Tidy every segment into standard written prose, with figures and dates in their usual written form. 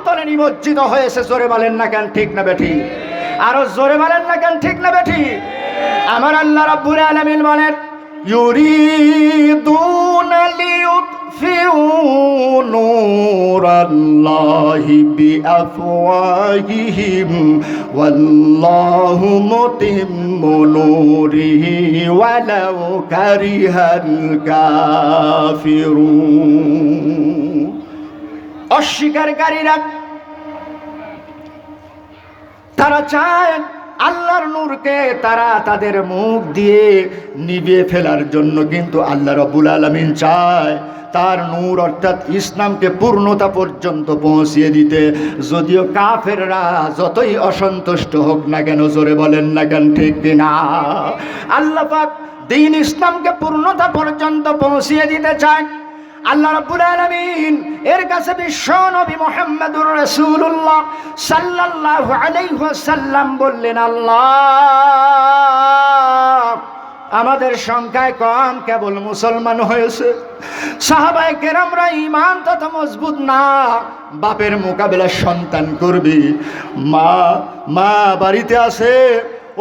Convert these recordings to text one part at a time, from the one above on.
তলে নিমজ্জিত হয়েছে। জোরে বলেন না কেন ঠিক না বেঠি? আরো জোরে বলেন না কেন ঠিক না বেঠি? আমার আল্লাহ রাব্বুল আলামিন বলেন, ইউরিদুনা লিইউতফিউ নূরাল্লাহি বিআফওয়াহিহিম ওয়াল্লাহু মুতিম্মু নূরিহি ওয়ালাউ কারিহাল কাফিরুন। অস্বীকারীরা তারা চায় আল্লাহর নূরকে তারা তাদের মুখ দিয়ে নিভিয়ে ফেলার জন্য, কিন্তু আল্লাহ রাব্বুল আলামিন চায় তার নূর অর্থাৎ ইসলামকে পূর্ণতা পর্যন্ত পৌঁছিয়ে দিতে। যদিও কাফেররা যতই অসন্তুষ্ট হোক না কেন, জোরে বলেন না কেন ঠিক কিনা? আল্লাহ পাক দ্বীন ইসলামকে পূর্ণতা পর্যন্ত পৌঁছিয়ে দিতে চায়। আল্লাহ রাব্বুল আলামিন এর কাছে বিশ্ব নবী মুহাম্মদুর রাসূলুল্লাহ সাল্লাল্লাহু আলাইহি ওয়াসাল্লাম বললেন, আল্লাহ আমাদের সংখ্যায় কম, কেবল মুসলমান হয়েছে। সাহাবায়ে কেরামরা ঈমান তত মজবুত না। বাপের মোকাবেলা সন্তান করবি, মা বাড়িতে আছে,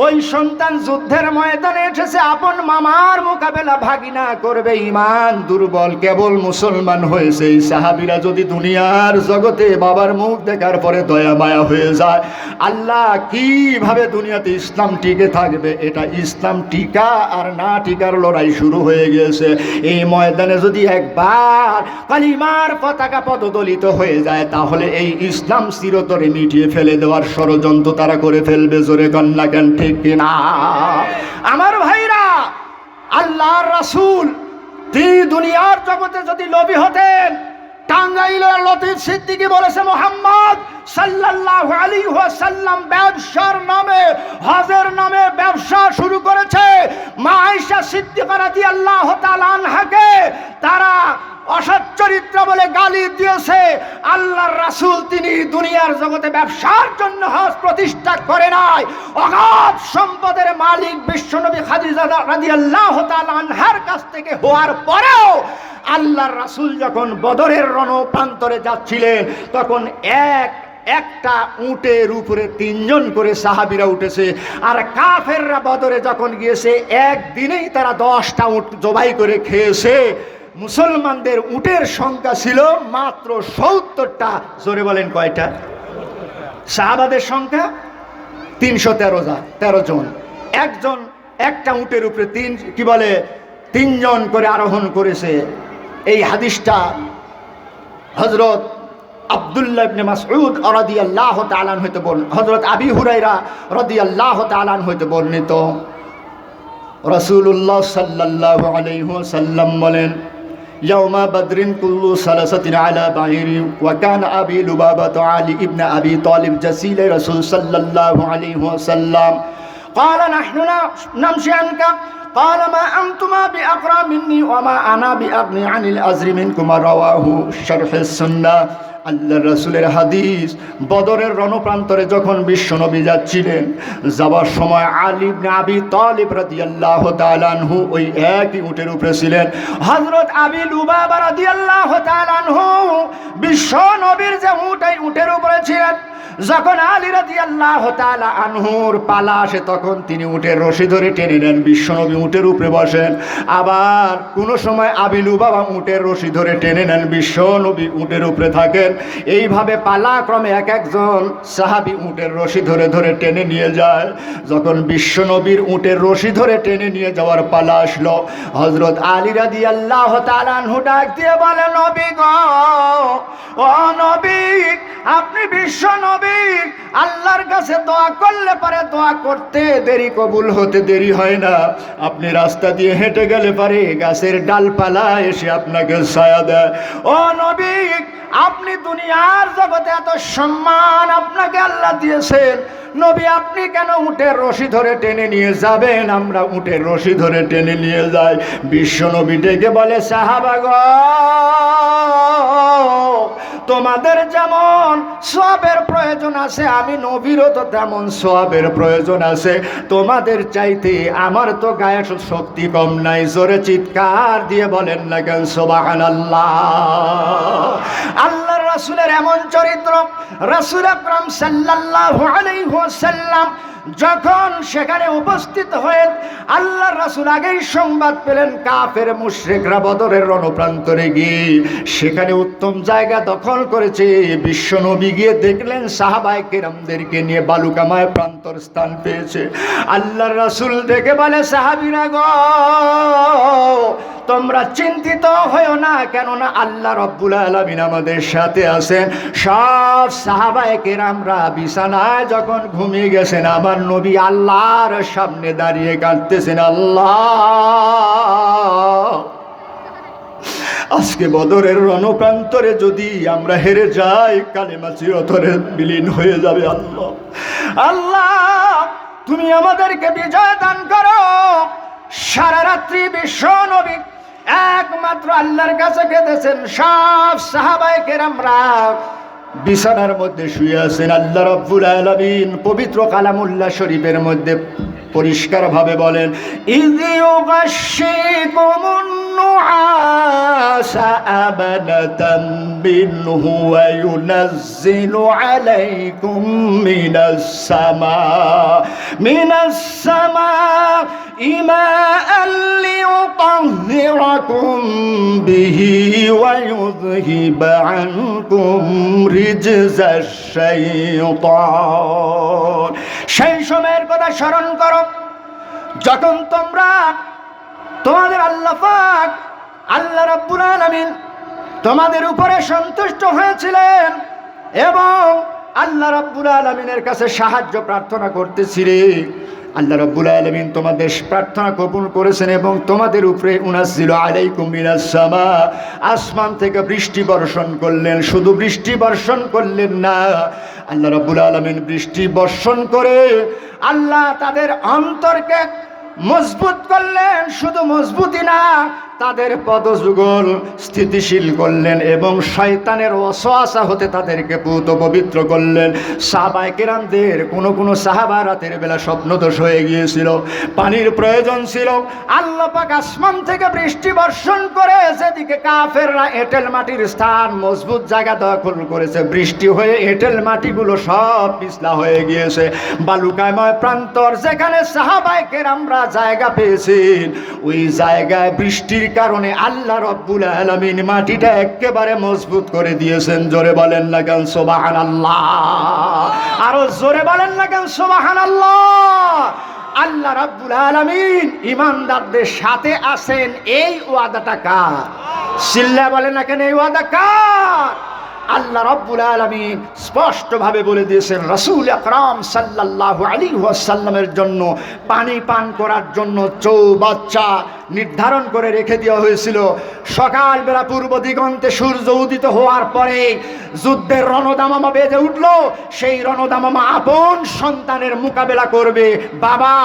ওই সন্তান যুদ্ধের ময়দানে এসেছে, আপন মামার মোকাবেলা ভাগিনা করবে, ঈমান দুর্বল, কেবল মুসলমান হয়েছে। এই সাহাবীরা যদি দুনিয়ার জগতে বাবার মুখ দেখার পরে দয়া মায়া হয়ে যায়, আল্লাহ কিভাবে দুনিয়াতে ইসলাম টিকে থাকবে? এটা ইসলাম টিকা আর না টিকার লড়াই শুরু হয়ে গেছে। এই ময়দানে যদি একবার কালিমার পতাকা পদদলিত হয়ে যায়, তাহলে এই ইসলাম চিরতরে মিটিয়ে ফেলে দেওয়ার ষড়যন্ত্র তারা করে ফেলবে। জোরে কন্যা কেন ঠিক কিনা? আমার ভাইরা, আল্লাহর রাসূল তিনি দুনিয়ার জগতে যদি লোভী হতেন, টাঙ্গাইলের লতিফ সিদ্দিকী বলেছে, মুহাম্মদ সাল্লাল্লাহু আলাইহি ওয়াসাল্লাম ব্যবসার নামে, হজের নামে ব্যবসা শুরু করেছে। মা আয়েশা সিদ্দিকা রাদিয়াল্লাহু তাআলা আনহাকে তারা অসৎ চরিত্র বলে গালি দিয়েছে। আল্লাহর রাসূল তিনি দুনিয়ার জগতে ব্যবসার জন্য হজ প্রতিষ্ঠা করে নাই। অগাধ সম্পদের মালিক বিশ্বনবী খাদিজা রাদিয়াল্লাহু তাআলা আনহার কাছ থেকে হওয়ার পরেও আল্লাহর রাসূল যখন বদরের রণপ্রান্তরে যাচ্ছিলেন, তখন একটা উটের উপরে 3 জন করে সাহাবীরা উঠেছে। আর কাফেররা বদরে যখন গিয়েছে, একদিনেই তারা 10টা উট জবাই করে খেয়েছে। মুসলমানদের উটের সংখ্যা ছিল মাত্র 70টা। জোরে বলেন কয়টা? সাহাবাদের সংখ্যা 313 জন। একজন একটা উটের উপরে 3 জন করে আরোহণ করেছে। এই হাদিসটা হযরত আব্দুল্লাহ ইবনে মাসউদ রাদিয়াল্লাহু তাআলা আনহু হতে বর্ণিত, হযরত আবী হুরায়রা রাদিয়াল্লাহু তাআলা আনহু হতে বর্ণিত। রাসূলুল্লাহ সাল্লাল্লাহু আলাইহি ওয়াসাল্লাম বলেন, ইয়াউমা বদরিন কুল্লু সালাসাতিন আলা বাহিরি ওয়া কানা আবী লুবাবা আলী ইবনে আবী তালিব জাসিল রাসূল সাল্লাল্লাহু আলাইহি ওয়াসাল্লাম قال نحن نمشي عنك قال ما أنتما بأقرى مني وما أنا بأغني عن الأزر منكما رواه شرح السنة। আল্লাহর রাসূলের হাদিস। বদরের রণপ্রান্তরে যখন বিশ্বনবী যাচ্ছিলেন, যাবার সময় আলী ইবনে আবী তালিব রাদিয়াল্লাহু তাআলা আনহু ওই একই উটের উপরে ছিলেন। হযরত আবী লুবাবা রাদিয়াল্লাহু তাআলা আনহু বিশ্বনবীর যে উট, এই উটের উপরে ছিলেন। যখন আলী রাদিয়াল্লাহু তাআলা আনহুর পালা আসে, তখন তিনি উটের রশি ধরে টেনে নেন, বিশ্বনবী উটের উপরে বসেন। আবার কোনো সময় আবী লুবাবা উটের রশি ধরে টেনে নেন, বিশ্বনবী উটের উপরে থাকেন। এইভাবে পালাক্রমে এক একজন সাহাবী উটের রশি ধরে ধরে টেনে নিয়ে যায়। যখন বিশ্বনবীর উটের রশি ধরে টেনে নিয়ে যাওয়ার পালা আসলো, হযরত আলী রাদিয়াল্লাহু তাআলা আনহু ডাক দিয়ে বলে, নবী গো, ও নবী, আপনি বিশ্বনবী, আল্লাহর কাছে দোয়া করলে পারে দোয়া করতে দেরি, কবুল হতে দেরি হয় না। আপনি রাস্তা দিয়ে হেঁটে গেলে পারে গাছের ডালপালা এসে আপনাকে ছায়া দেয়। ও নবী, আপনি দুনিয়ার জগতে এত সম্মান আপনাকে আল্লাহ দিয়েছেন, নবী আপনি কেন উটের রশি ধরে টেনে নিয়ে যাবেন? আমরা উটের রশি ধরে টেনে নিয়ে যাই। বিশ্বনবী ডেকে বলে, সাহাবাগণ, তোমাদের যেমন সওয়াবের প্রয়োজন আছে, আমি নবীরও তো তেমন সওয়াবের প্রয়োজন আছে। তোমাদের চাইতে আমার তো গায়ে শক্তি কম নাই। জোরে চিৎকার দিয়ে বলেন না কেন সুবহানাল্লাহ। আল্লাহর রাসূলের এমন চরিত্র, রাসূল আকরাম সাল্লাল্লাহু আলাইহি ওয়াসাল্লাম যখন সেখানে উপস্থিত হয়ে আল্লাহর রাসূল আগেই সংবাদ পেলেন কাফের মুশরিকরা বদরের রণপ্রান্তরে গিয়ে সেখানে উত্তম জায়গা দখল করেছে। বিশ্বনবী গিয়ে দেখলেন সাহাবায়ে কেরামদেরকে নিয়ে বালুকাময় প্রান্তর স্থান পেয়েছে। আল্লাহর রাসূল দেখে বলে, সাহাবীরা গো, তোমরা চিন্তিত হয়ো না, কেননা আল্লাহ রাব্বুল আলামিন আমাদের সাথে আছেন। সব সাহাবায়ে কেরামরা বিছানায় যখন ঘুমিয়ে গেছেন, আমার নবী আল্লাহর সামনে দাঁড়িয়ে কাঁদতেছেন, আল্লাহ, আজকে বদরের রণপ্রান্তরে যদি আমরা হেরে যাই, কালেমা চিরতরে বিলীন হয়ে যাবে। আল্লাহ, আল্লাহ, তুমি আমাদেরকে বিজয় দান করো। সারা রাত্রি বিশ্ব নবী একমাত্র আল্লাহর কাছে কেঁদেছেন। সব সাহাবায়ে কেরামরা বিছানার মধ্যে শুয়ে আছেন। আল্লাহ রাব্বুল আলামিন পবিত্র কালামুল্লাহ শরীফের মধ্যে পরিষ্কার ভাবে বলেন, ইযি ইউগাশশিকুমুন নুআসা আমানাতাম বিনহু ওয়া ইউনাজ্জিলু আলাইকুম মিনাস সামা ইমাআন লিইউতাহহিরাকুম বিহি ওয়া ইউযহিবা আনকুম রিজজাশ শাইতান। সেই সময়ের কথা স্মরণ করো যখন তোমরা তোমাদের আল্লাহ পাক আল্লাহ রাব্বুল আলামিন তোমাদের উপরে সন্তুষ্ট হয়েছিলেন এবং আল্লাহ রাব্বুল আলামিনের কাছে সাহায্য প্রার্থনা করতেছিলে। আল্লাহ রাব্বুল আলামিন তোমাদের প্রার্থনা কবুল করেছেন এবং তোমাদের উপরে উনাজ্জিলু আলাইকুম মিনাস সামা, আসমান থেকে বৃষ্টি বর্ষণ করলেন। শুধু বৃষ্টি বর্ষণ করলেন না, আল্লাহ রাব্বুল আলামিন বৃষ্টি বর্ষণ করে আল্লাহ তাদের অন্তরকে মজবুত করলেন। শুধু মজবুতই না, তাদের পদযুগল স্থিতিশীল করলেন এবং শয়তানের ওয়াসওয়াসা হতে তাদেরকে পুত পবিত্র করলেন। সাহাবায়ে কেরামদের কোনো সাহাবা রাতের বেলা স্বপ্নদোষ হয়ে গিয়েছিল, পানির প্রয়োজন ছিল। আল্লাহ পাক আসমান থেকে বৃষ্টি বর্ষণ করে যেদিকে কাফেররা এঁটেল মাটির স্থান মজবুত জায়গা দখল করেছে, বৃষ্টি হয়ে এঁটেল মাটিগুলো সব পিছলা হয়ে গিয়েছে। বালুকাময় প্রান্তর যেখানে সাহাবায়ে কেরামরা জায়গা পেয়েছেন, ওই জায়গায় বৃষ্টির কারণে আল্লাহ রাব্বুল আলামিন মাটিটা একেবারে মজবুত করে দিয়েছেন। জোরে বলেন না কেন সুবহানাল্লাহ? আরো জোরে বলেন না কেন সুবহানাল্লাহ? আল্লাহ রাব্বুল আলামিন ঈমানদারদের সাথে আছেন, এই ওয়াদাটা কার? চিল্লা বলেন না কেন, এই ওয়াদা কার? আল্লাহ রাব্বুল আলামিন স্পষ্টভাবে বলে দিয়েছেন, রাসূল আকরাম সাল্লাল্লাহু আলাইহি ওয়াসাল্লামের জন্য পানি পান করার জন্য চৌবাচ্চা নির্ধারণ করে রেখে দেওয়া হয়েছিল। সকালবেলা পূর্ব দিগন্তে সূর্য উদিত হওয়ার পরে যুদ্ধের রণদামামা বেজে উঠল। সেই রণদামামা আপন সন্তানের মোকাবেলা করবে বাবা,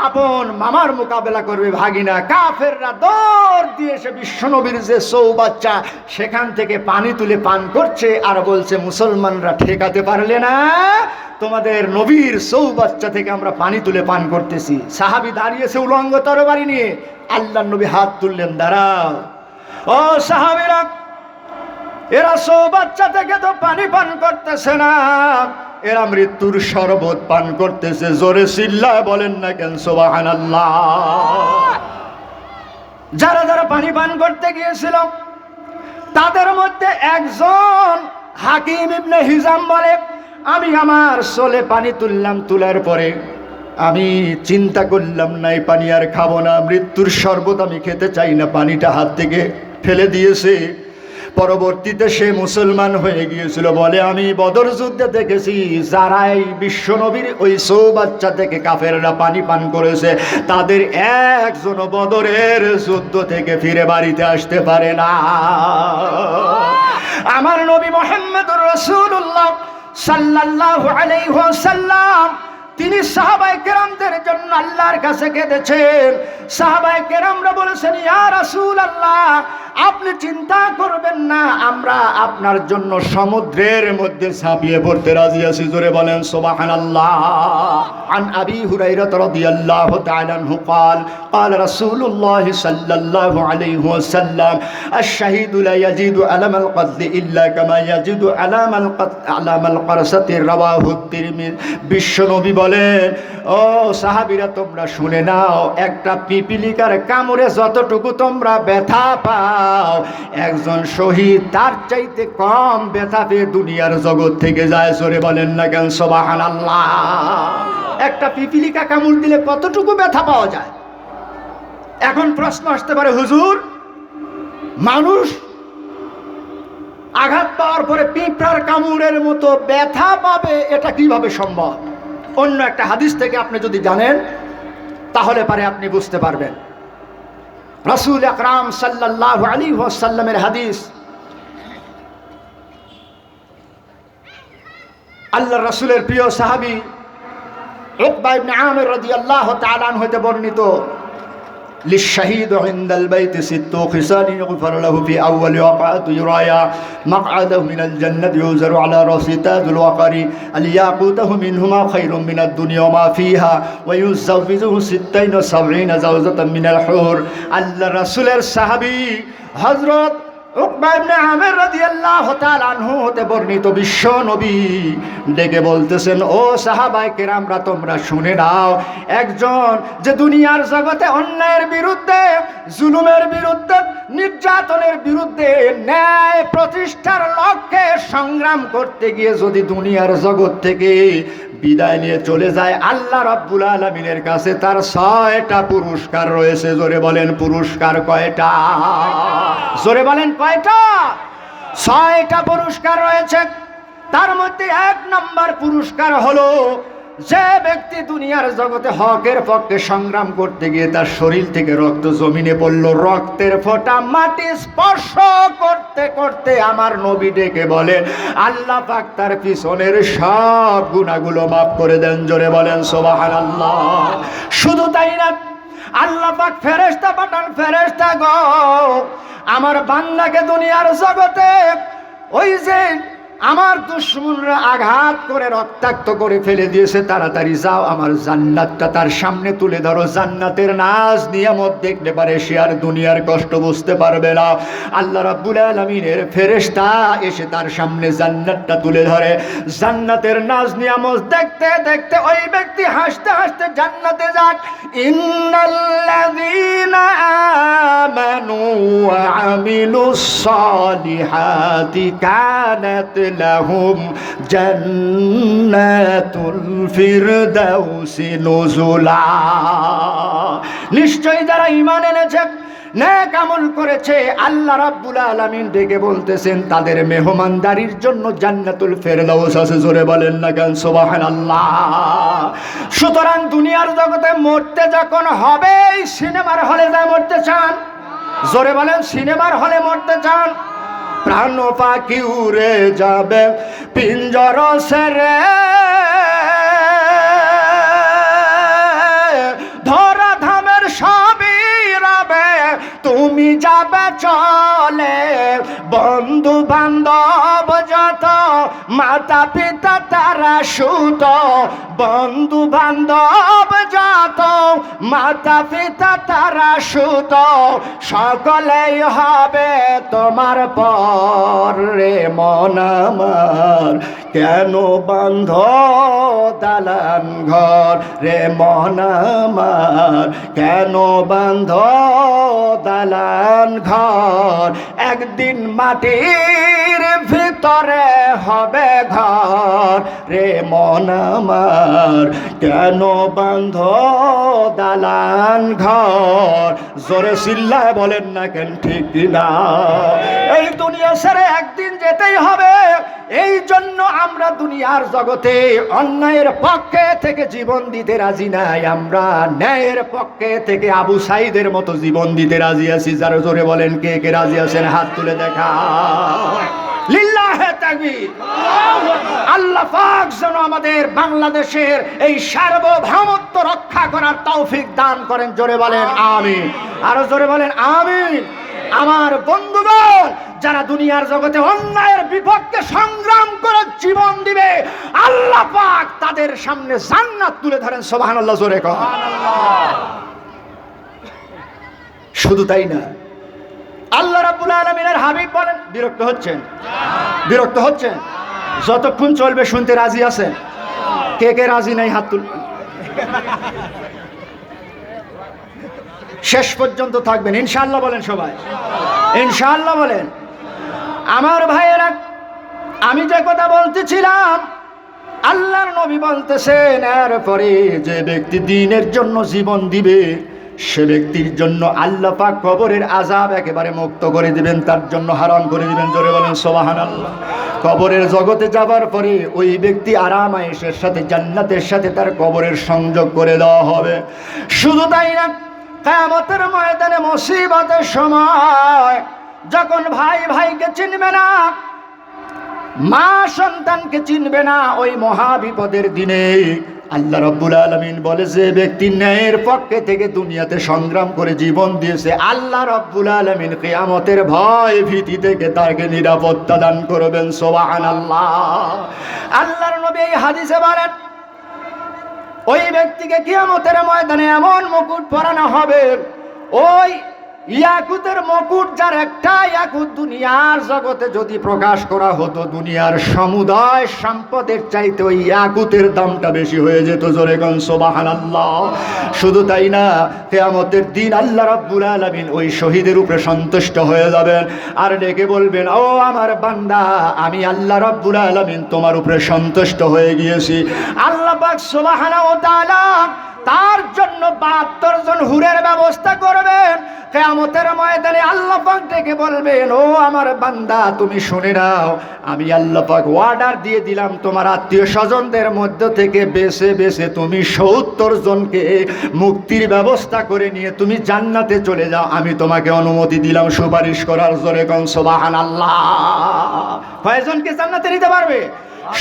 আপন মামার মোকাবেলা করবে ভাগিনা। কাফেররা দৌড় দিয়ে এসে বিশ্বনবীর যে চৌবাচ্চা সেখান থেকে পানি তুলে পান করছে আর বলছে, মুসলমানরা ঠেকাতে পারলে না, তোমাদের নবীর চৌবাচ্চা থেকে আমরা পানি তুলে পান করতেছি। সাহাবী দাঁড়িয়েছে উলঙ্গ তরবারি নিয়ে, আল্লাহ নবী হাত তুললেন, দাঁড়াও। ও সাহাবীরা, এরা চৌবাচ্চা থেকে তো পানি পান করতেছে না, এরা মৃত্যুর শরবত পান করতেছে। জোরে চিল্লায় বলেন না কেন সুবহানাল্লাহ? যারা যারা পানি পান করতে গিয়েছিল তাদের মধ্যে একজন হাকিম ইবনে হিজাম বলে, আমি আমার চলে পানি তুললাম, তোলার পরে আমি চিন্তা করলাম না এই পানি আর খাবো না, মৃত্যুর শরবত আমি খেতে চাই না, পানিটা হাত থেকে ফেলে দিয়েছে। পরবর্তীতে সে মুসলমান হয়ে গিয়েছিল। বলে, আমি বদর যুদ্ধে দেখেছি যারাই বিশ্বনবীর ওই চৌবাচ্চা থেকে কাফেররা পানি পান করেছে, তাদের একজন বদরের যুদ্ধ থেকে ফিরে বাড়িতে আসতে পারে না। আমার নবী মুহাম্মদুর রাসূলুল্লাহ সাল্লাল্লাহু আলাইহি ওয়াসাল্লাম তিনি সাহাবায়ে কেরামদের জন্য আল্লাহর কাছে কেঁদেছেন। সাহাবায়ে কেরামরা বলেছেন, ইয়া রাসূলুল্লাহ, আপনি চিন্তা করবেন না, আমরা আপনার জন্য সমুদ্রের মধ্যে ঝাঁপিয়ে পড়তে রাজি আছি। জোরে বলেন সুবহানাল্লাহ। আন আবি হুরায়রা রাদিয়াল্লাহু তাআলা আনহু قال قال رسول الله صلى الله عليه وسلم الشهيد لا يجد ألم القتل إلا كما يجد ألم القرصة رواه الترمذي। বিশ্ব নবী বলেন, ও সাহাবীরা তোমরা শুনে নাও, একটা পিপিলিকার কামড়ে যতটুকু তোমরা ব্যথা পাও, একজন শহীদ তার চাইতে কম ব্যথা পেয়ে দুনিয়ার জগৎ থেকে যায়। জোরে বলেন না কেন সুবহানাল্লাহ। একটা পিপিলিকা কামড় দিলে কতটুকু ব্যথা পাওয়া যায়? এখন প্রশ্ন আসতে পারে, হুজুর মানুষ আঘাত পাওয়ার পরে পিঁপড়ার কামড়ের মতো ব্যথা পাবে, এটা কিভাবে সম্ভব? অন্য একটা হাদিস থেকে আপনি যদি জানেন তাহলে পারে আপনি বুঝতে পারবেন। রাসূল আকরাম সাল্লাল্লাহু আলাইহি ওয়াসাল্লামের হাদিস, আল্লাহর রাসূলের প্রিয় সাহাবী উকবা ইবনে আমির রাদিয়াল্লাহু তাআলা আনহু হতে বর্ণিত, للشهيد عند البيت ست خصال يغفر له في أول وقعة يرايا مقعده من الجنة يوزر على رأس تاج الوقر الياقوته منهما خير من الدنيا وما فيها ويزوجه 76 زوجة من الحور। আল্লাহ রাসূলের সাহাবী হযরত উকবা ইবনে আমির রাদিয়াল্লাহু তাআলা আনহু হতে বর্ণিত বিশ্ব নবী ডেকে বলতেছেন, ও সাহাবায়ে কেরামরা তোমরা শুনে নাও, একজন যে দুনিয়ার জগতে অন্যায়ের বিরুদ্ধে, জুলুমের বিরুদ্ধে, নির্যাতনের বিরুদ্ধে ন্যায় প্রতিষ্ঠার লক্ষ্যে সংগ্রাম করতে গিয়ে যদি দুনিয়ার জগৎ থেকে বিদায় নিয়ে চলে যায়, আল্লাহ রাব্বুল আলামিনের কাছে তার 6টা পুরস্কার রয়েছে। জোরে বলেন পুরস্কার কয়টা? জোরে বলেন কয়টা? 6টা পুরস্কার রয়েছে। তার মধ্যে 1 নম্বর পুরস্কার হলো, যে ব্যক্তি দুনিয়ার জগতে হকের পক্ষে সংগ্রাম করতে গিয়ে তার শরীর থেকে রক্ত জমিনে পড়ল, রক্তের ফোঁটা মাটি স্পর্শ করতে করতে আমার নবী ডেকে বলেন, আল্লাহ পাক তার পিছনের সব গুনাহগুলো মাফ করে দেন। জোরে বলেন সুবহানাল্লাহ। শুধু তাই না, আল্লাহ পাক ফেরেশতা পাঠান, ফেরেশতা গো আমার বান্দাকে দুনিয়ার জগতে ওই যে আমার দুশমনরা আঘাত করে রক্তাক্ত করে ফেলে দিয়েছে, তাড়াতাড়ি যাও আমার জান্নাতটা তার সামনে তুলে ধরো। জান্নাতের নাজ নিয়ামত দেখলে পারে সে আর দুনিয়ার কষ্ট বুঝতে পারবে না। আল্লাহ রাব্বুল আলামিনের ফেরেশতা এসে তার সামনে জান্নাতটা তুলে ধরে। জান্নাতের নাজ নিয়ামত দেখতে দেখতে ওই ব্যক্তি হাসতে হাসতে জান্নাতে যাক। ইন্নাল্লাযীনা আমানু ওয়া আমিলুস সালিহাতি কানাত লাহুম জান্নাতুল ফিরদাউসি নুজুলা। নিশ্চয়ই যারা ঈমান এনেছে, নেক আমল করেছে, আল্লাহ রাব্বুল আলামিন ডেকে বলতেছেন তাদের মেহমানদারির জন্য জান্নাতুল ফেরদাউস আছে। জোরে বলেন না কেন সুবহানাল্লাহ। সুতরাং দুনিয়ার জগতে মরতে যখন হবে, সিনেমার হলে যায় মরতে চান? জোরে বলেন সিনেমার হলে মরতে চান? প্রাণ পাখি উড়ে যাবে পিঞ্জর সেরে, ধরা ধামের সবই রবে তুমি যাবে চলে। বন্ধু বান্ধব যত মাতা পিতা তারা সুত, বন্ধু বান্ধব যত মাতা পিতা তারা সুত, সকলেই হবে তোমার পর। রে মন আমার কেন বান্ধ দালান ঘর, রে মন আমার কেন বান্ধ দালান ঘর। একদিন মাটির ভিতরে হবে ঘর, রে মন আমার কেন বান্ধ দালান ঘর। জোরে চিল্লায় বলেন না কেন ঠিক না? এই দুনিয়া ছেড়ে একদিন যেতেই হবে। এই জন্য আমরা দুনিয়ার জগতে অন্যায়ের পক্ষে থেকে জীবন দিতে রাজি নাই, আমরা ন্যায়ের পক্ষে থেকে আবু সাইদের মতো জীবন দিতে রাজি আছি। যারা জোরে বলেন কে কে রাজি আছেন হাত তুলে দেখা। লিল্লাহে তাকবীর। আল্লাহ পাক যেন আমাদের বাংলাদেশের এই সার্বভৌমত্ব রক্ষা করার তৌফিক দান করেন। জোরে বলেন আমিন। আরো জোরে বলেন আমিন। আমার বন্ধুগণ, যারা দুনিয়ার জগতে অন্যায়ের বিপক্ষে সংগ্রাম করে জীবন দিবে, আল্লাহ পাক তাদের সামনে জান্নাত তুলে ধরেন। সুবহানাল্লাহ, জোরে কর। শুধু তাই না, আল্লাহ রাব্বুল আলামিনের হাবিব বলেন, বিরক্ত হচ্ছেন? বিরক্ত হচ্ছেন? যতক্ষণ চলবে শুনতে রাজি আছেন? কে কে রাজি নাই হাত তুল। শেষ পর্যন্ত থাকবেন ইনশাআল্লাহ বলেন সবাই, ইনশাআল্লাহ বলেন। আমার ভাইয়েরা, আমি যে কথা বলতেছিলাম, আল্লাহর নবী বলতেছেন, এরপরে যে ব্যক্তি দ্বীনের জন্য জীবন দিবে, সে ব্যক্তির জন্য আল্লাহ পাক কবরের আযাব একেবারে মুক্ত করে দিবেন, তার জন্য হারাম করে দিবেন। জোরে বলেন সুবহানাল্লাহ। কবরের জগতে যাবার পরে ওই ব্যক্তি আরাম আয়েশের সাথে, জান্নাতের সাথে তার কবরের সংযোগ করে দেওয়া হবে। শুধু তাই না, কিয়ামতের ময়দানে মুসিবতের সময় যখন ভাই ভাইকে চিনবে না, মা সন্তানকে চিনবে না, ওই মহা বিপদের দিনে আল্লাহ রাব্বুল আলামিন বলে, যে ব্যক্তি ন্যায়ের পক্ষে থেকে দুনিয়াতে সংগ্রাম করে জীবন দিয়েছে, আল্লাহ রাব্বুল আলামিন কিয়ামতের ভয় ভীতি থেকে তাকে নিরাপত্তা দান করবেন। সুবহানাল্লাহ। আল্লাহর নবী এই হাদিসে বলেন, ওই ব্যক্তিকে কিয়ামতের ময়দানে এমন মুকুট পরানো হবে, ওই ইয়াকুতের মুকুট, যার একটা ইয়াকুত দুনিয়ার জগতে যদি প্রকাশ করা হতো, দুনিয়ার সমুদায় সম্পদের চাইতে ওই ইয়াকুতের দামটা বেশি হয়ে যেত। জোরে কোন সুবহানাল্লাহ। শুধু তাই না, কিয়ামতের দিন আল্লাহ রাব্বুল আলামিন ওই শহীদের উপরে সন্তুষ্ট হয়ে যাবেন আর ডেকে বলবেন, ও আমার বান্দা, আমি আল্লাহ রাব্বুল আলামিন তোমার উপরে সন্তুষ্ট হয়ে গিয়েছি। আল্লাহ পাক সুবহানাহু ওয়া তাআলা তার জন্য 72 জন হুরের ব্যবস্থা করবেন। কিয়ামতের ময়দানে আল্লাহ পাক ডেকে বলবেন, ও আমার বান্দা, তুমি শুনে নাও, আমি আল্লাহ পাক অর্ডার দিয়ে দিলাম, তোমার আত্মীয় স্বজনদের মধ্য থেকে বেছে বেছে তুমি 70 জনকে মুক্তির ব্যবস্থা করে নিয়ে তুমি জান্নাতে চলে যাও। আমি তোমাকে অনুমতি দিলাম সুপারিশ করার। জোরে কোন সুবহানাল্লাহ। কয়জনকে জান্নাতে নিতে পারবে?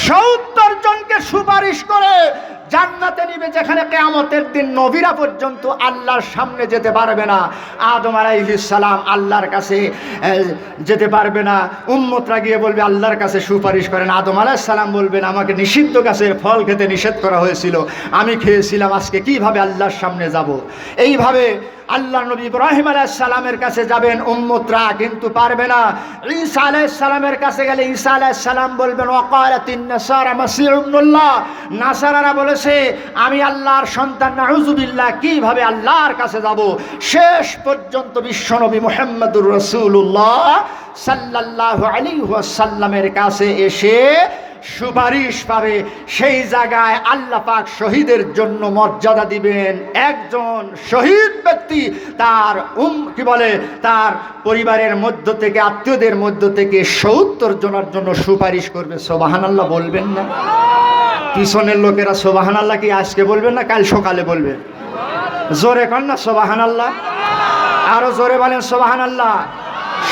70 জনকে সুপারিশ করে জান্নাতে নিবে, যেখানে কিয়ামতের দিন নবীরা পর্যন্ত আল্লাহর সামনে যেতে পারবে না। আদম আলাইহিস সালাম আল্লাহর কাছে যেতে পারবে না, উম্মতরা গিয়ে বলবে আল্লাহর কাছে সুপারিশ করেন। আদম আলাইহিস সালাম বলবেন, আমাকে নিষিদ্ধ গাছের ফল খেতে নিষেধ করা হয়েছিল, আমি খেয়েছিলাম, আজকে কিভাবে আল্লাহর সামনে যাব? এইভাবে আল্লাহ নবী ইব্রাহিম আলাইহিস সালামের কাছে যাবেন উম্মতরা, কিন্তু পারবে না। ঈসা আলাইহিস সালামের কাছে গেলে ঈসা আলাইহিস সালাম বলবেন, ওয়াকালাতিন নাসারা মাসীহ ইবনুল্লাহ, নাসারারা বলেছে আমি আল্লাহর সন্তান, নাউযুবিল্লাহ, কিভাবে আল্লাহর কাছে যাব? শেষ পর্যন্ত বিশ্বনবী মুহাম্মদুর রাসূলুল্লাহ সাল্লাল্লাহু আলাইহি ওয়াসাল্লামের কাছে এসে সুপারিশ পাবে। সেই জায়গায় আল্লাহ পাক শহীদের জন্য মর্যাদা দিবেন। একজন শহীদ ব্যক্তি তার তার পরিবারের মধ্য থেকে, আত্মীয়দের মধ্য থেকে 70 জনের জন্য সুপারিশ করবে। সুবহানাল্লাহ বলবেন না? পিছনের লোকেরা সুবহানাল্লাহ কি আজকে বলবেন না কাল সকালে বলবেন? জোরে কর না সুবহানাল্লাহ, আরো জোরে বলেন সুবহানাল্লাহ।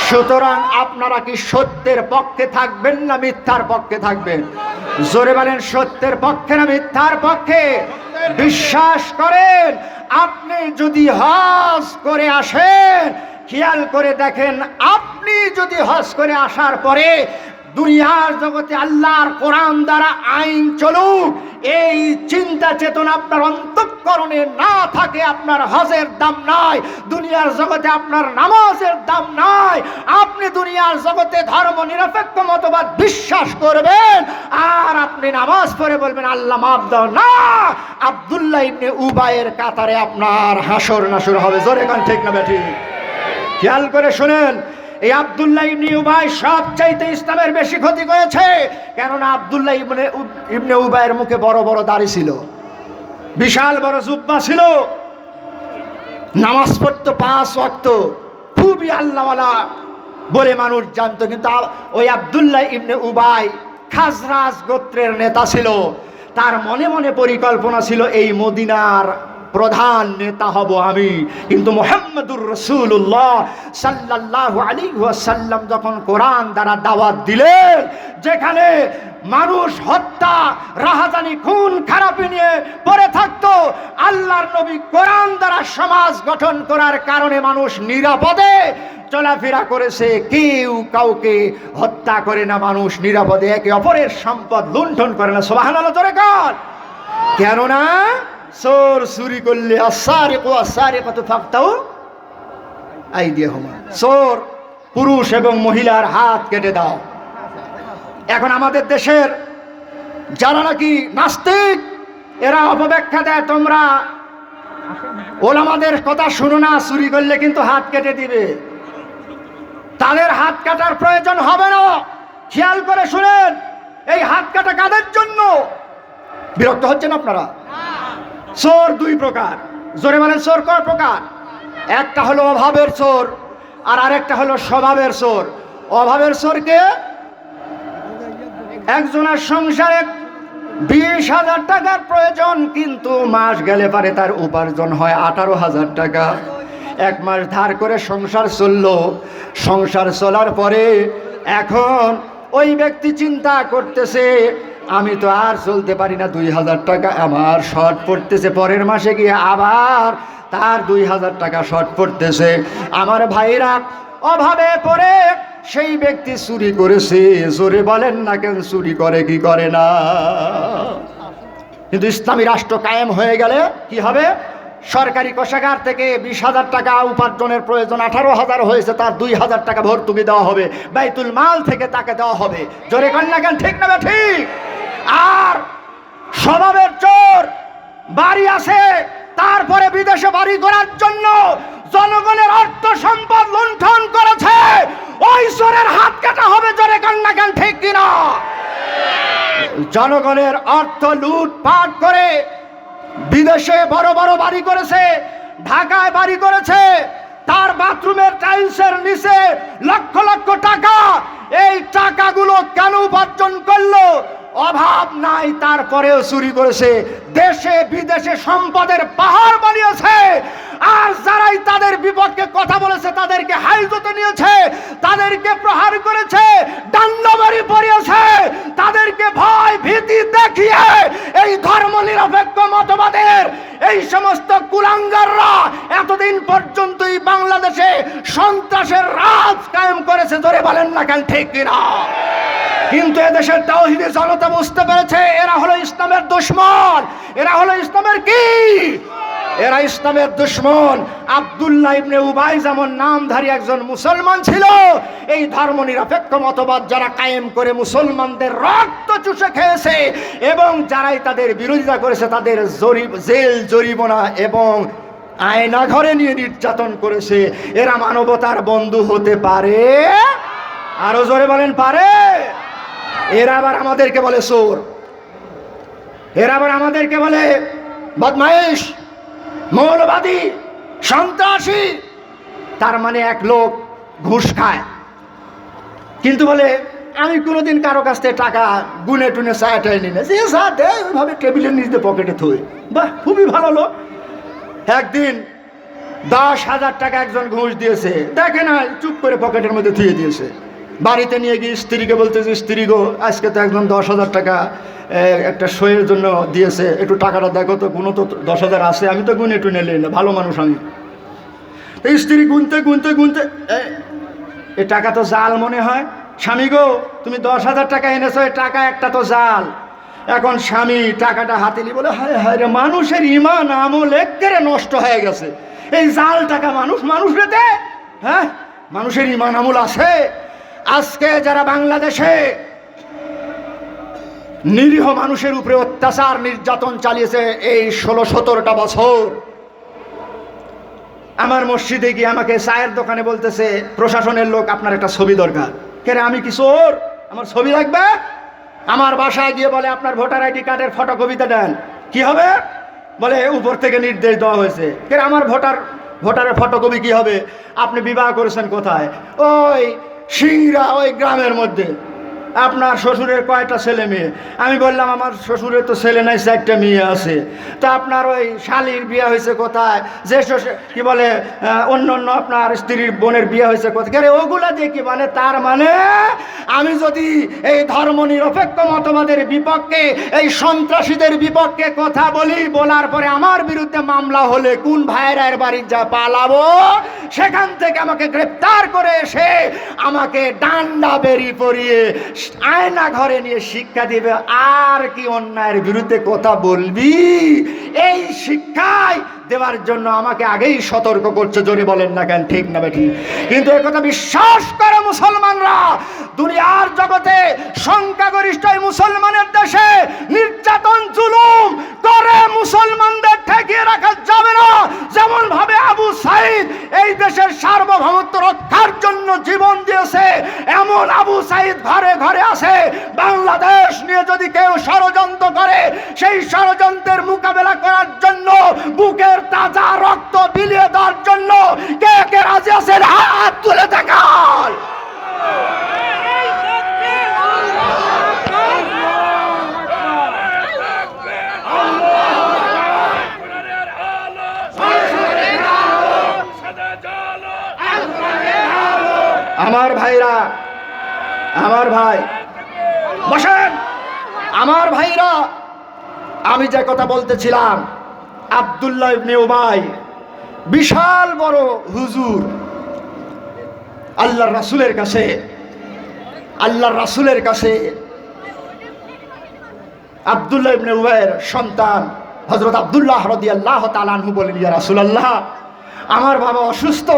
সুতরাং আপনারা কি সত্যের পক্ষে থাকবেন না মিথ্যার পক্ষে থাকবেন? জোরে বলেন, সত্যের পক্ষে না মিথ্যার পক্ষে? বিশ্বাস করেন, আপনি যদি হজ করে আসেন, খেয়াল করে দেখেন, আপনি যদি হজ করে আসার পরে দুনিয়ার জগতে আল্লাহর কোরআন দ্বারা আইন চলুক, এই চিন্তা চেতনা আপনার অন্তঃকরণে না থাকে, আপনার হজের দাম নাই, দুনিয়ার জগতে আপনার নামাজের দাম নাই। আপনি দুনিয়ার জগতে ধর্ম নিরপেক্ষ মতবাদ বিশ্বাস করবেন আর আপনি নামাজ পড়ে বলবেন আল্লাহ মাফ দাও, না, আব্দুল্লাহ ইবনে উবাইয়ের কাতারে আপনার হাসর নাসর হবে। জোরে কান ঠিক না বেঠি? খেয়াল করে শুনেন, এই আব্দুল্লাহ ইবনে উবাই সবচাইতে ইসলামের বেশি ক্ষতি করেছে। কেননা আব্দুল্লাহ ইবনে উবাইয়ের মুখে বড় বড় দাড়ি ছিল, বিশাল বড় জুব্বা ছিল, নামাজ পড়তো 5 ওয়াক্ত, খুবই আল্লাহওয়ালা বলে মানুষ জানতো। কিন্তু ওই আব্দুল্লাহ ইবনে উবাই খাজরাজ গোত্রের নেতা ছিল। তার মনে মনে পরিকল্পনা ছিল এই মদিনার প্রধান নেতা হব আমি। কিন্তু মুহাম্মদুর রাসূলুল্লাহ সাল্লাল্লাহু আলাইহি ওয়াসাল্লাম যখন কোরআন দ্বারা দাওয়াত দিলেন, যেখানে মানুষ হত্যা, রাহাজানি, খুন খারাপি নিয়ে পড়ে থাকতো, আল্লাহর নবী কোরআন দ্বারা সমাজ গঠন করার কারণে মানুষ নিরাপদে চলাফেরা করেছে, কেউ কাউকে হত্যা করে না, মানুষ নিরাপদে একে অপরের সম্পদ লুণ্ঠন করে না। সুবহানাল্লাহ জোরে কর। কেননা চোর চুরি করলে আসারিকু আসারিকাতু ফাকতাউ আইদিয়াহুমা, চোর পুরুষ এবং মহিলার হাত কেটে দাও। এখন আমাদের দেশের যারা নাকি নাস্তিক, এরা অপব্যাখ্যা দেয়, তোমরা ওলামাদের কথা শুনো না, চুরি করলে কিন্তু হাত কেটে দিবে। তাদের হাত কাটার প্রয়োজন হবে না। খেয়াল করে শুনেন, এই হাত কাটা কাদের জন্য? বিরক্ত হচ্ছেন আপনারা? চোর দুই প্রকার। জোরে বলেন, চোর কয় প্রকার? একটা হলো অভাবের চোর, আর আরেকটা হলো স্বভাবের চোর। অভাবের চোরকে একজনের সংসারে 20,000 টাকার প্রয়োজন, কিন্তু মাস গেলে পারে তার উপার্জন হয় 18,000 টাকা। এক মাস ধার করে সংসার চললো, সংসার চলার পরে এখন ওই ব্যক্তি চিন্তা করতেছে, আমি তো আর চলতে পারি না, 2,000 টাকা আমার শর্ট পড়তেছে, পরের মাসে গিয়ে আবার তার 2,000 টাকা শর্ট পড়তেছে। আমার ভাইরা, অভাবে পড়ে সেই ব্যক্তি চুরি করেছে। জোরে বলেন না কেন, চুরি করে কি করে না? কিন্তু ইসলামী রাষ্ট্র কায়েম হয়ে গেলে কি হবে? সরকারি কোষাগার থেকে 20,000 টাকা উপার্জনের প্রয়োজন, 18,000 হয়েছে, তার 2,000 টাকা ভর্তুকি দেওয়া হবে, বাইতুল মাল থেকে তাকে দেওয়া হবে। জোরে কন্যা কেন, ঠিক না ঠিক? আর স্বভাবের চোর বাড়ি আছে, তারপরে বিদেশে বাড়ি করার জন্য জনগণের অর্থ সম্পদ লুণ্ঠন করেছে, ওই চোরের হাত কাটা হবে। জোরে কন্যা কেন, ঠিক কিনা? জনগণের অর্থ লুটপাট করে বিদেশে বড় বড় বাড়ি করেছে, ঢাকায় বাড়ি করেছে, তার বাথরুমের টাইলসের নিচে লক্ষ লক্ষ টাকা। এই টাকাগুলো কেন উপার্জন করলো? অভাব নাই, তারপরেও চুরি করেছে। দেশে বিদেশে সম্পদের পাহাড় বানিয়েছে। আর যারাই তাদের বিপক্ষে কথা বলেছে তাদেরকে হাইজতে নিয়েছে, তাদেরকে প্রহার করেছে, ডান্ডাবাড়ি পরিয়েছে, তাদেরকে ভয় ভীতি দেখিয়ে এই ধর্ম নিরপেক্ষ মতবাদের এই সমস্ত কুলাঙ্গাররা এতদিন পর্যন্তই বাংলাদেশে সন্ত্রাসের রাজ কায়েম করেছে। ধরে বলেন না কেন, ঠিক কিনা? কিন্তু এদেশের তাওহীদি জনতা বুঝতে পেরেছে, এরা হলো ইসলামের দুশমন। এরা হলো ইসলামের কি? এরা ইসলামের দুশমন। আব্দুল্লাহ ইবনে উবাই যেমন নামধারী একজন মুসলমান ছিল, এই ধর্ম নিরপেক্ষ মতবাদ যারা কায়েম করে মুসলমানদের রক্ত চুষে খেয়েছে এবং যারাই তাদের বিরোধিতা করেছে তাদের জেল জরিমানা এবং আয়না ঘরে নিয়ে নির্যাতন করেছে, এরা মানবতার বন্ধু হতে পারে? আরো জোরে বলেন, পারে? এরা আবার আমাদেরকে বলে চোর, এরা আবার আমাদেরকে বলে বদমাইশ, মৌলবাদী, সন্ত্রাসী। তার মানে এক লোক ঘুষ খায়, কিন্তু বলে আমি কোনোদিন কারো কাছ থেকে টাকা গুনে টুনে চাটাই নি না, যে যা দেয় ওইভাবে টেবিলের নিচে পকেটে থই। বাহ, খুবই ভালো লোক। একদিন 10,000 টাকা একজন ঘুষ দিয়েছে, দেখে না, চুপ করে পকেটের মধ্যে থুয়ে দিয়েছে। বাড়িতে নিয়ে গিয়ে স্ত্রীকে বলতেছে, স্ত্রী গো, আজকে তো একদম 10,000 টাকা একটা শোয়ের জন্য দিয়েছে, একটু টাকাটা দেখো তো, গুনো তো 10,000 আছে, আমি তো গুনে টুনে নিই না, ভালো মানুষ আমি। তো স্ত্রী গুনতে গুনতে গুনতে, এ টাকা তো জাল মনে হয়। স্বামী গো, তুমি 10,000 টাকা এনেছো, এ টাকা একটা তো জাল। এখন স্বামী টাকাটা হাতে নিয়ে বলে, হায় হায় রে, মানুষের ইমান আমল একেবারে নষ্ট হয়ে গেছে, এই জাল টাকা মানুষ রেতে। হ্যাঁ, মানুষের ইমান আমল আছে। আজকে যারা বাংলাদেশে নিরীহ মানুষের উপরে অত্যাচার নির্যাতন চালিয়েছে এই 16-17টা বছর, আমার মসজিদে গিয়ে আমাকে চায়ের দোকানে বলতেছে প্রশাসনের লোক, আপনার একটা ছবি দরকার। কেরে, আমি কি চোর? আমার ছবি লাগবে? আমার বাসায় গিয়ে বলে আপনার ভোটার আইডি কার্ডের ফটোকপিটা দেন। কি হবে? বলে উপর থেকে নির্দেশ দেওয়া হয়েছে। কেরে, আমার ভোটারের ফটোকপি কি হবে? আপনি বিবাহ করেছেন কোথায়? ওই সিংড়া, ওই গ্রামের মধ্যে। আপনার শ্বশুরের কয়টা ছেলে মেয়ে? আমি বললাম আমার শ্বশুরের তো ছেলে নাই, 4টা মেয়ে আছে। তা আপনার ওই শালির বিয়ে হয়েছে কোথায়? যে কি বলে অন্য অন্য আপনার স্ত্রীর বোনের বিয়ে হয়েছে কোথায়? ওগুলা দিয়ে কি মানে? তার মানে আমি যদি এই ধর্ম নিরপেক্ষ মতবাদের বিপক্ষে, এই সন্ত্রাসীদের বিপক্ষে কথা বলি, বলার পরে আমার বিরুদ্ধে মামলা হলে কোন ভাইয়ের বাড়ি যা পালাবো, সেখান থেকে আমাকে গ্রেপ্তার করে এসে আমাকে ডান্ডা বেরি পরিয়ে আয়না ঘরে নিয়ে শিক্ষা দিবে। আর কি অন্যায়ের বিরুদ্ধে কথা বলবি? এই শিক্ষায় দেওয়ার জন্য আমাকে আগেই সতর্ক করছে। জোরে বলেন না কেন? ঠিক না বেঠিক? কিন্তু একথা বিশ্বাস করে মুসলমানরা, দুনিয়ার জগতে সংখ্যাগরিষ্ঠ মুসলমানের দেশে নির্যাতন জুলুম করে মুসলমানদের ঠেকিয়ে রাখা যাবে না। যেমন ভাবে আবু সাইদ এই দেশের সার্বভৌমত্ব রক্ষার জন্য জীবন দিয়েছে, এমন আবু সাইদ ঘরে ঘরে আছে। বাংলাদেশ নিয়ে যদি কেউ ষড়যন্ত্র করে, সেই ষড়যন্ত্রের মোকাবেলা করার জন্য, বুকের তাজা রক্ত বিলিয়ে দেওয়ার জন্য কে কে রাজি আছেন? হাত তুলে দেখান। আমার ভাইরা, আমার ভাই বসেন, আমার ভাইরা, আমি যে কথা বলতেছিলাম, আব্দুল্লাহ ইবনে উবাই বিশাল বড় হুজুর, আল্লাহর রাসূলের কাছে আব্দুল্লাহ ইবনে উবাইয়ের সন্তান হযরত আব্দুল্লাহ রাদিয়াল্লাহু তাআলা আনহু বলেন, ইয়া রাসূলুল্লাহ, আমার বাবা অসুস্থ,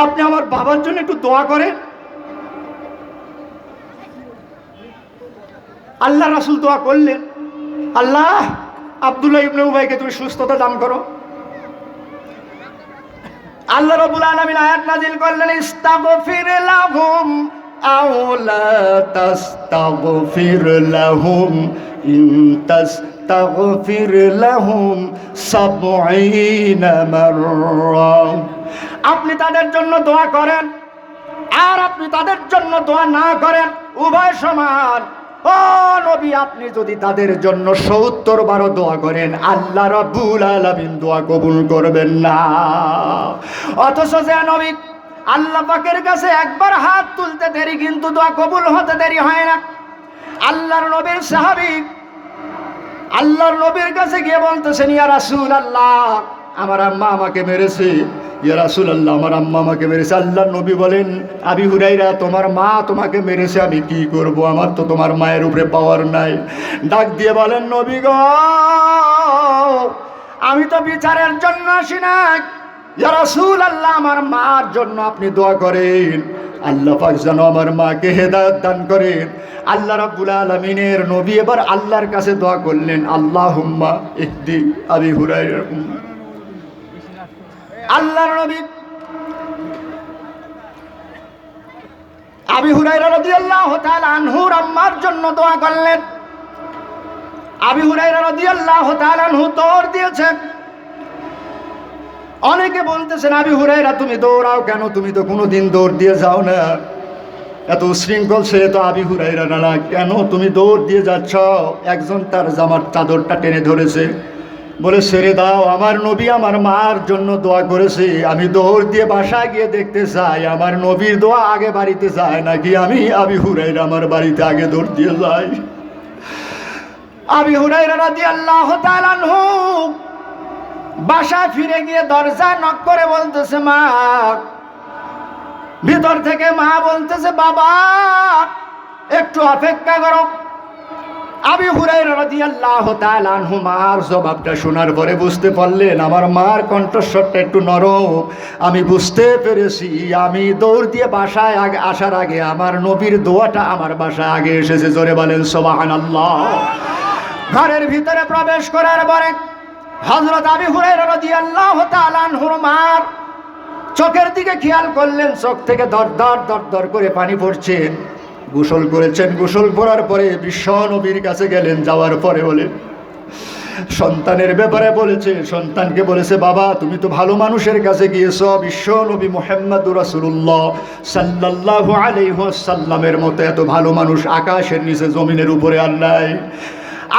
আপনি আমার বাবার জন্য একটু দোয়া করেন। আল্লাহ রাসূল দোয়া করলেন, আল্লাহ আব্দুল্লাহ ইবনে উবাইকে তুমি সুস্থতা দান করো। আল্লাহ রাব্বুল আলামিন আয়াত নাযিল করলেন, ইস্তাগফির লাহুম আও লা তাস্তাগফির লাহুম ইন তাস্তাগফির লাহুম ৭০ মাররা। আপনি তাদের জন্য দোয়া করেন আর আপনি তাদের জন্য দোয়া না করেন, উভয় সমান। ও নবী, আপনি যদি তাদের জন্য ৭০ বারও দোয়া করেন, আল্লাহ রাব্বুল আলামিন দোয়া কবুল করবেন না। অথচ যে নবী আল্লাহ পাকের কাছে একবার হাত তুলতে দেরি, কিন্তু দোয়া কবুল হতে দেরি হয় না। আল্লাহর নবীর সাহাবী আল্লাহর নবীর কাছে গিয়ে বলতেছেন, ইয়া রাসূলুল্লাহ, আমার আম্মা আমাকে মেরেছে। ইয়া রাসূলুল্লাহ, আমার আম্মা আমাকে মেরেছে। আল্লাহর নবী বলেন, আবি হুরায়রা, তোমার মা তোমাকে মেরেছে, আমি কি করব? আমার তো তোমার মায়ের উপরে পাওয়ার নাই। ডাক দিয়ে বলেন, নবী গো, আমি তো বিচারের জন্য আসি না। ইয়া রাসূলুল্লাহ, আমার মার জন্য আপনি দোয়া করেন, আল্লাহ পাক যেন আমার মাকে হেদায়েত দান করেন। আল্লাহ রাব্বুল আলামিনের নবী এবার আল্লাহর কাছে দোয়া করলেন, আল্লাহুম্মা ইহদি আবি হুরায়রা। আল্লাহর নবী আবি হুরায়রা রাদিয়াল্লাহু তাআলা আনহুর আম্মার জন্য দোয়া করলেন। আবি হুরায়রা রাদিয়াল্লাহু তাআলা আনহু দৌড় দিয়েছেন। অনেকে বলতেছেন, আবি হুরায়রা তুমি দৌড়াও কেন? তুমি তো কোনোদিন দৌড় দিয়ে যাও না, এত উশৃঙ্খল ছেলে তো আবি হুরায়রা না, কেন তুমি দৌড় দিয়ে যাচ্ছ? একজন তার জামার চাদরটা টেনে ধরেছে, বলে, ছেড়ে দাও, আমার নবী আমার মার জন্য দোয়া করেছে, আমি দৌড় দিয়ে বাসায় গিয়ে দেখতে চাই আমার নবীর দোয়া আগে বাড়িতে যায় নাকি আমি আবি হুরায়রা আমার বাড়িতে আগে দৌড় দিয়ে যাই। আবি হুরায়রা রাদিয়াল্লাহু তাআলা আনহু বাসায় ফিরে গিয়ে দরজায় নক করে বলতেছে, মা। ভিতর থেকে মা বলতেছে, বাবা একটু অপেক্ষা করো। আবি হুরায়রা রাদিয়াল্লাহু তাআলা আনহু মার জবাবটা শোনার পরে বুঝতে পারলেন, আমার মার কণ্ঠস্বরটা একটু নরম। আমি বুঝতে পেরেছি, আমি দৌড় দিয়ে বাসায় আসার আগে আমার নবীর দোয়াটা আমার বাসায় আগে এসেছে। জোরে বলেন সুবহানাল্লাহ। ঘরের ভিতরে প্রবেশ করার পরে হযরত আবি হুরায়রা রাদিয়াল্লাহু তাআলা আনহুর মার চোখের দিকে খেয়াল করলেন, চোখ থেকে দর দর দর দর করে পানি পড়ছে। গোসল করেছেন, গোসল করার পরে বিশ্ব নবীর কাছে গেলেন। যাওয়ার পরে বলেন, সন্তানের ব্যাপারে বলেছে, সন্তানকে বলেছে, বাবা তুমি তো ভালো মানুষের কাছে গিয়েছো, বিশ্ব নবী মুহাম্মদুর রাসূলুল্লাহ সাল্লাল্লাহু আলাইহি ওয়াসাল্লামের মতো এত ভালো মানুষ আকাশের নিচে জমিনের উপরে আর নাই।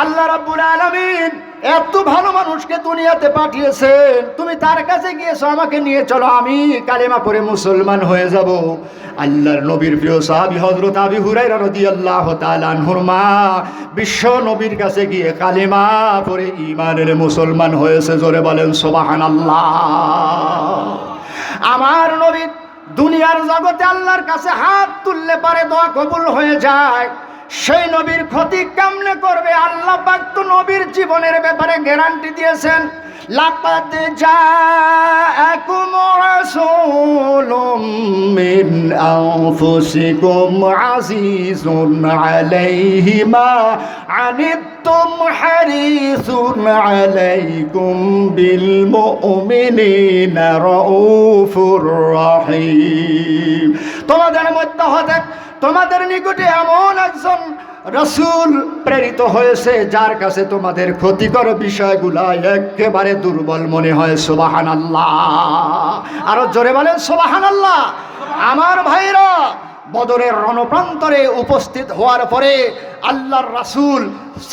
আল্লাহ রাব্বুল আলামিন এত ভালো মানুষকে দুনিয়াতে পাঠিয়েছেন, তুমি তার কাছে গিয়েছো, আমাকে নিয়ে চলো, আমি কালেমা পড়ে মুসলমান হয়ে যাব। আল্লাহর নবীর প্রিয় সাহাবী হযরত আবু হুরায়রা রাদিয়াল্লাহু তাআলা আনহুর মা বিশ্ব নবীর কাছে গিয়ে কালেমা পড়ে ঈমানের মুসলমান হয়েছে। জোরে বলেন সুবহানাল্লাহ। আমার নবী দুনিয়ার জগতে আল্লাহর কাছে হাত তুললে পারে দোয়া কবুল হয়ে যায়। সেই নবীর ক্ষতি কেমনে করবে? আল্লাহ পাক তো নবীর জীবনের ব্যাপারে গ্যারান্টি দিয়েছেন, লাকাদ জাআকুম রাসূলুম মিন আনফুসিকুম আজিজুন আলাইহি মা আনিতুম হারিসুন আলাইকুম বিল মুমিনিনা রাউফুর রহিম। তোমাদের মধ্যে হতে তোমাদের নিকটে এমন একজন রাসূল প্রেরিত হয়েছে যার কাছে তোমাদের ক্ষতিকর বিষয়গুলা একেবারে দুর্বল মনে হয়। সুবহানাল্লাহ। আরো জোরে বলেন সুবহানাল্লাহ। আমার ভাইরা, বদরের রণপ্রান্তরে উপস্থিত হওয়ার পরে আল্লাহর রাসূল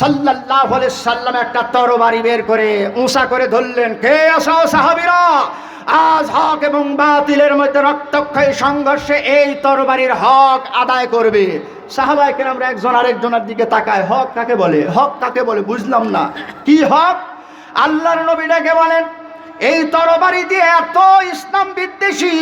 সাল্লাল্লাহু আলাইহি সাল্লাম একটা তরবারি বের করে উঁচা করে ধরলেন। কে আসো সাহাবীরা, আজ হক এবং বাতিলের মধ্যে রক্তক্ষয়ী সংঘর্ষে এই তরবারির হক আদায় করবে। সাহাবায়ে কেরামরা একজন আরেকজনের দিকে তাকায়, হক কাকে বলে, হক কাকে বলে বুঝলাম না, কি হক? আল্লাহর নবী ডেকে বলেন, এই তরবারি দিয়ে এত ইসলাম বিদ্বেষী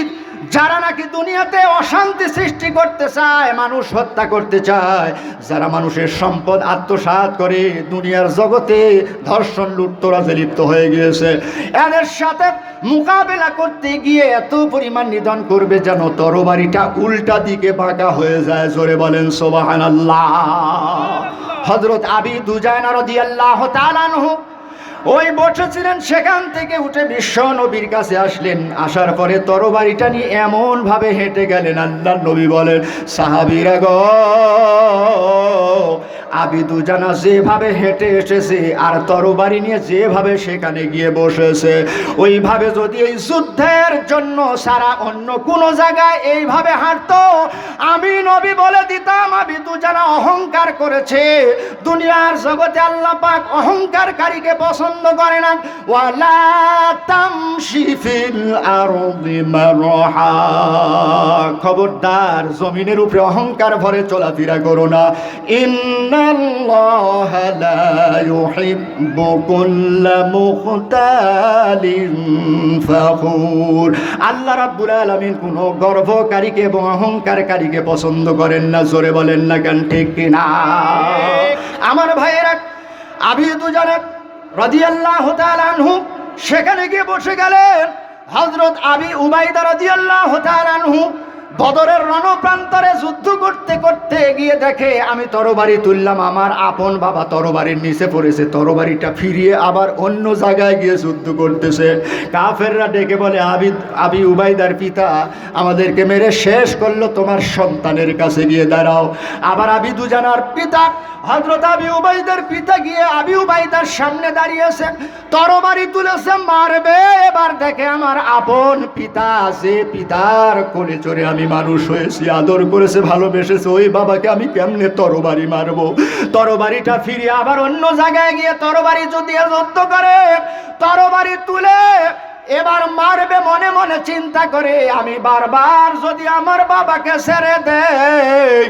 যারা নাকি দুনিয়াতে অশান্তি সৃষ্টি করতে চায়, মানুষ হত্যা করতে চায়, যারা মানুষের সম্পদ আত্মসাৎ করে দুনিয়ার জগতে ধর্ষণ লুটতরাজে লিপ্ত হয়ে গিয়েছে, এদের সাথে মোকাবেলা করতে গিয়ে এত পরিমাণ নিধন করবে যেন তরবারিটা উল্টা দিকে বাঁকা হয়ে যায়। জোরে বলেন সুবহানাল্লাহ। হযরত আবু দুজানা রাদিয়াল্লাহু তাআলা আনহু ওই বসেছিলেন, সেখান থেকে উঠে বিশ্ব নবীর কাছে আসলেন। আসার পরে তরবারিটা নিয়ে এমন ভাবে হেঁটে গেলেন, আল্লাহর নবী বলেন, সাহাবীরা গো, আবু দুজানা যেভাবে হেঁটে এসেছে আর তরবারি নিয়ে যেভাবে সেখানে গিয়ে বসেছে, ওইভাবে যদি এই যুদ্ধের জন্য সারা অন্য কোনো জায়গায় এইভাবে হাঁটতো, আমি নবী বলে দিতাম আবু দুজানা অহংকার করেছে। দুনিয়ার জগতে আল্লাহ পাক অহংকারকারীকে পছন্দ করে না। ওয়ালা তামশি ফিল আরদি মারহা, খবরদার জমিনের উপরে অহংকার ভরে চলাফেরা করো না। ইন্নাল্লাহা লা ইউহিব্বু কুল্লা মুখতালিন ফাখুর, আল্লাহ রাব্বুল আলামিন কোনো গর্বকারীকে এবং অহংকারকারীকে পছন্দ করেন না। জোরে বলেন না কেন, ঠিক কিনা? আমার ভাইয়েরা, আবু দুজানা রাদিয়াল্লাহু তাআলা আনহু সেখানে গিয়ে বসে গেলেন। হযরত আবু উবাইদা রাদিয়াল্লাহু তাআলা আনহু বদরের রণপ্রান্তরে যুদ্ধ করতে করতে গিয়ে দেখে আমি তরবারি তুললাম, আমার আপন বাবা তরবারির নিচে পড়েছে, তরবারিটা ফিরিয়ে আবার অন্য জায়গায় গিয়ে যুদ্ধ করতেছে। কাফেররা ডেকে বলে, আবু উবাইদার পিতা আমাদেরকে মেরে শেষ করলো, তোমার সন্তানের কাছে গিয়ে দাঁড়াও। আবার আবু দুজানার পিতা হযরত আবু উবাইদার পিতা গিয়ে আবু উবাইদার সামনে দাঁড়িয়েছে, তরবারি তুলেছে, মারবে। এবার দেখে আমার আপন পিতা, যে পিতার কোলে চড়ে আমি মানুষ হয়েছি, আদর করেছে, ভালোবেসেছে, ওই বাবাকে আমি কেমনে তরবারি মারবো? তরবারিটা ফিরিয়ে আবার অন্য জায়গায় গিয়ে তরবারি যদি যুদ্ধ করে, তরবারি তুলে এবার মারবে, মনে মনে চিন্তা করে, আমি বারবার যদি আমার বাবাকে ছেড়ে দেই,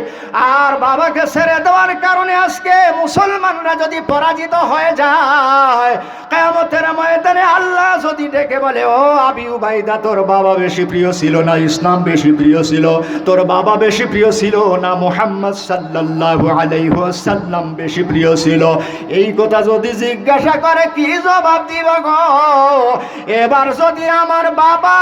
আর বাবাকে ছেড়ে দেওয়ার কারণে আজকে মুসলমানরা যদি পরাজিত হয়ে যায়, কিয়ামতের ময়দানে আল্লাহ যদি ডেকে বলে, ও আবু উবাইদা, তোর বাবা বেশি প্রিয় ছিল না ইসলাম বেশি প্রিয় ছিল, তোর বাবা বেশি প্রিয় ছিল না মুহাম্মদ সাল্লাল্লাহু আলাইহি ওয়াসাল্লাম বেশি প্রিয় ছিল, এই কথা যদি জিজ্ঞাসা করে কি জবাব দিব গো? এবার এবার যদি আমার বাবা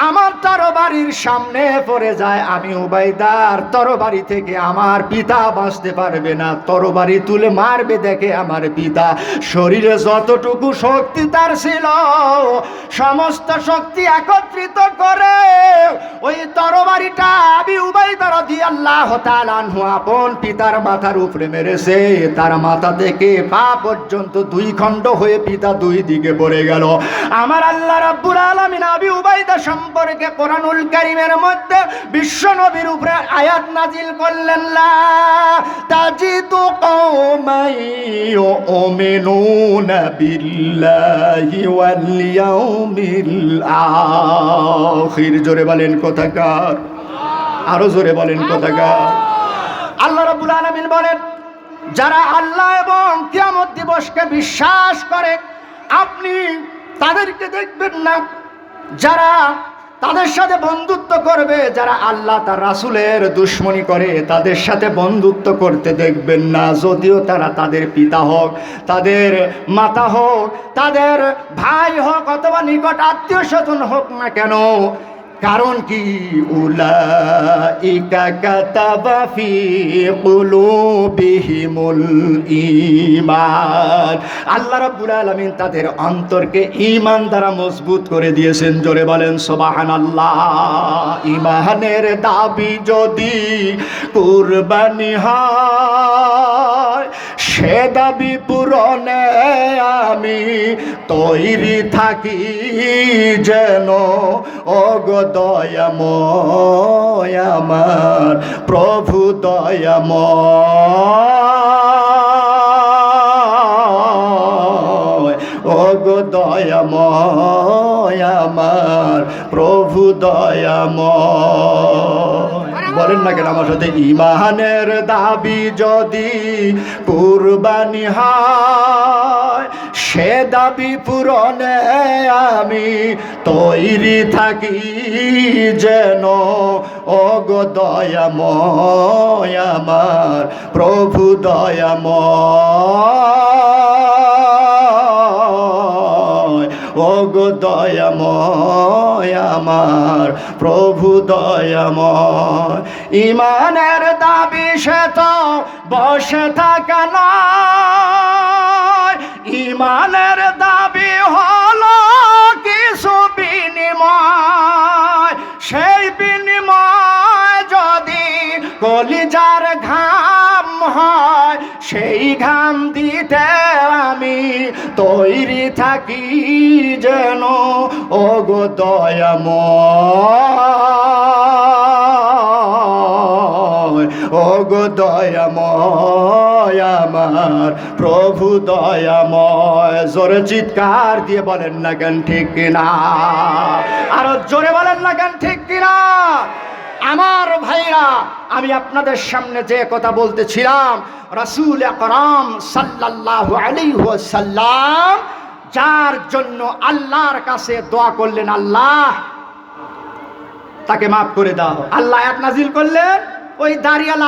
আমার তরবারির সামনে পড়ে যায়, আমি উবাইদার তরবারি থেকে আমার পিতা বাঁচতে পারবে না। তরবারি তুলে মারবে দেখে আমার পিতা শরীরে যতটুকু শক্তি তার ছিল সমস্ত শক্তি একত্রিত করে ওই তরবারিটা আবু উবাইদা রাদিয়াল্লাহু তাআলা আনহু আপন পিতার মাথার উপরে মেরেছে। তার মাথা থেকে পা পর্যন্ত দুই খণ্ড হয়ে পিতা দুই দিকে পড়ে গেল। আমার আল্লাহ রাব্বুল আলামিন আবু উবাইদা সম্পর্কে কোরআনুল কারীমের মধ্যে বিশ্ব নবীর উপরে আয়াত নাজিল করলেন, লা তাজিদু কওমান ইউমিনুনা বিল্লাহি ওয়াল ইয়াউমিল আখির। জোরে বলেন কোথাকার, আরো জোরে বলেন কোথাকার। আল্লাহ রাব্বুল আলামিন বলেন, যারা আল্লাহ এবং কিয়ামত দিবসকে বিশ্বাস করে আপনি তাদেরকে দেখবেন না। যারা তাদের সাথে বন্ধুত্ব করবে, যারা আল্লাহ তার রাসূলের দুশমনি করে তাদের সাথে বন্ধুত্ব করতে দেখবেন না, যদিও তারা তাদের পিতা হোক, তাদের মাতা হোক, তাদের ভাই হোক অথবা নিকট আত্মীয় স্বজন হোক না কেন। কারণ কি, উলাইকা কাতাবা ফি কুলুবিহিমুল ঈমান। আল্লাহ রাব্বুল আলামিন তাদের অন্তরকে ঈমান দ্বারা মজবুত করে দিয়েছেন। জোরে বলেন সুবহানাল্লাহ। ঈমানের দাবি যদি কুরবানি হয়, সে দাবি পূরণে আমি তৈরি থাকি যেন। ওগো দয়াময় আমার প্রভু দয়াময়, ওগো দয়াময় আমার প্রভু দয়াময়। বলেন না কেন আমার সাথে, ঈমানের দাবি যদি কুরবানি হয়, সে দাবি পূরণে আমি তৈরি থাকি যেন। ওগো দয়াময় আমার প্রভু দয়াময়, ওগো দয়াময় আমার প্রভু দয়াময়। ঈমানের দাবি সে তো বসে থাকা নয়, ঈমানের দাবি হলো কিছু বিনিময়। সেই বিনিময় যদি কলিজার ঘাম হয়, সেই ঘাম দিতে আমি তৈরি থাকি যেন। ওগো দয়াময়, ওগো দয়াময় আমার প্রভু দয়াময়। জোরে চিৎকার দিয়ে বলেন না কেন ঠিক কিনা, আরো জোরে বলেন না কেন ঠিক কিনা। আমার ভাইরা, আমি আপনাদের সামনে যে কথা বলতেছিলাম, রাসূল আকরাম সাল্লাল্লাহু আলাইহি ওয়াসাল্লাম যার জন্য আল্লাহর কাছে দোয়া করলেন, আল্লাহ তাকে মাফ করে দাও, আল্লাহ আয়াত নাজিল করলেন, ওই দাঁড়িয়ালা